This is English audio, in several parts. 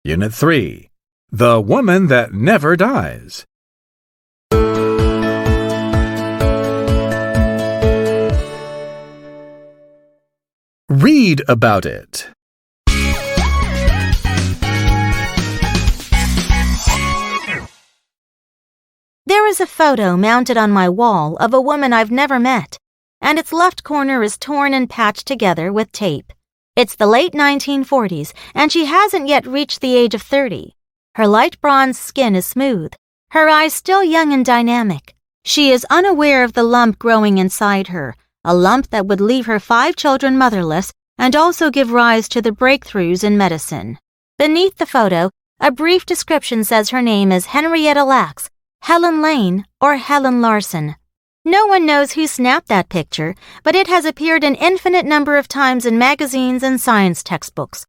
Unit 3. The Woman That Never Dies. Read about it. There is a photo mounted on my wall of a woman I've never met, and its left corner is torn and patched together with tape. It's the late 1940s, and she hasn't yet reached the age of 30. Her light bronze skin is smooth, her eyes still young and dynamic. She is unaware of the lump growing inside her, a lump that would leave her 5 children motherless and also give rise to the breakthroughs in medicine. Beneath the photo, a brief description says her name is Henrietta Lacks, Helen Lane, or Helen Larson. No one knows who snapped that picture, but it has appeared an infinite number of times in magazines and science textbooks.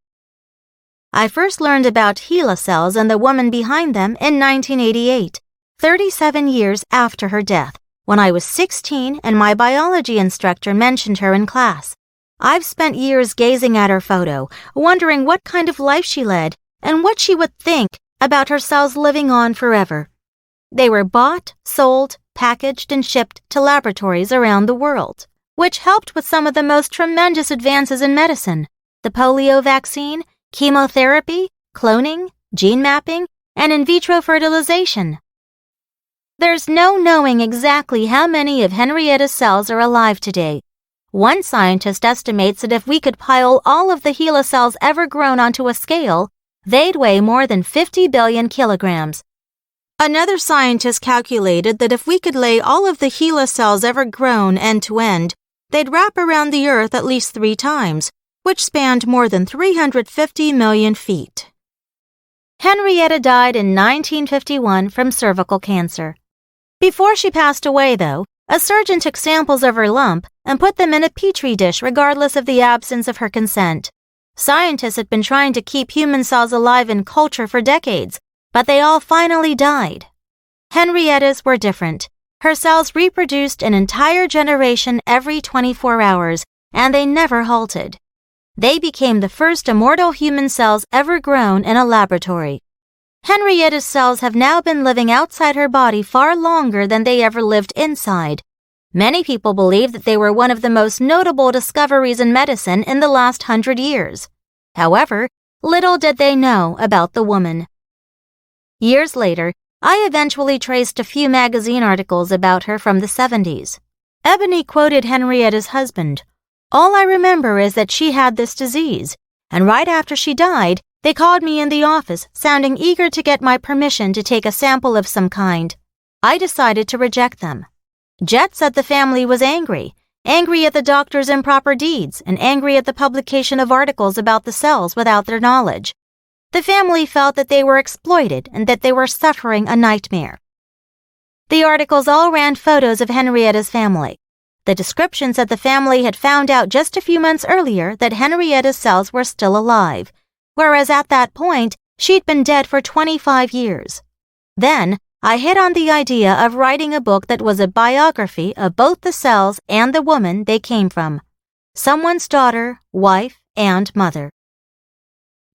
I first learned about HeLa cells and the woman behind them in 1988, 37 years after her death, when I was 16 and my biology instructor mentioned her in class. I've spent years gazing at her photo, wondering what kind of life she led and what she would think about her cells living on forever. They were bought, sold, packaged, and shipped to laboratories around the world, which helped with some of the most tremendous advances in medicine: the polio vaccine, chemotherapy, cloning, gene mapping, and in vitro fertilization. There's no knowing exactly how many of Henrietta's cells are alive today. One scientist estimates that if we could pile all of the HeLa cells ever grown onto a scale, they'd weigh more than 50 billion kilograms. Another scientist calculated that if we could lay all of the HeLa cells ever grown end to end, they'd wrap around the Earth at least 3 times, which spanned more than 350 million feet. Henrietta died in 1951 from cervical cancer. Before she passed away, though, a surgeon took samples of her lump and put them in a petri dish regardless of the absence of her consent. Scientists had been trying to keep human cells alive in culture for decades, but they all finally died. Henrietta's were different. Her cells reproduced an entire generation every 24 hours, and they never halted. They became the first immortal human cells ever grown in a laboratory. Henrietta's cells have now been living outside her body far longer than they ever lived inside. Many people believe that they were one of the most notable discoveries in medicine in the last 100 years. However, little did they know about the woman. Years later, I eventually traced a few magazine articles about her from the 70s. Ebony quoted Henrietta's husband. "All I remember is that she had this disease, and right after she died, they called me in the office, sounding eager to get my permission to take a sample of some kind. I decided to reject them. Jet said the family was angry at the doctor's improper deeds, and angry at the publication of articles about the cells without their knowledge. The family felt that they were exploited and that they were suffering a nightmare." The articles all ran photos of Henrietta's family. The description said the family had found out just a few months earlier that Henrietta's cells were still alive, whereas at that point, she'd been dead for 25 years. Then, I hit on the idea of writing a book that was a biography of both the cells and the woman they came from. Someone's daughter, wife, and mother.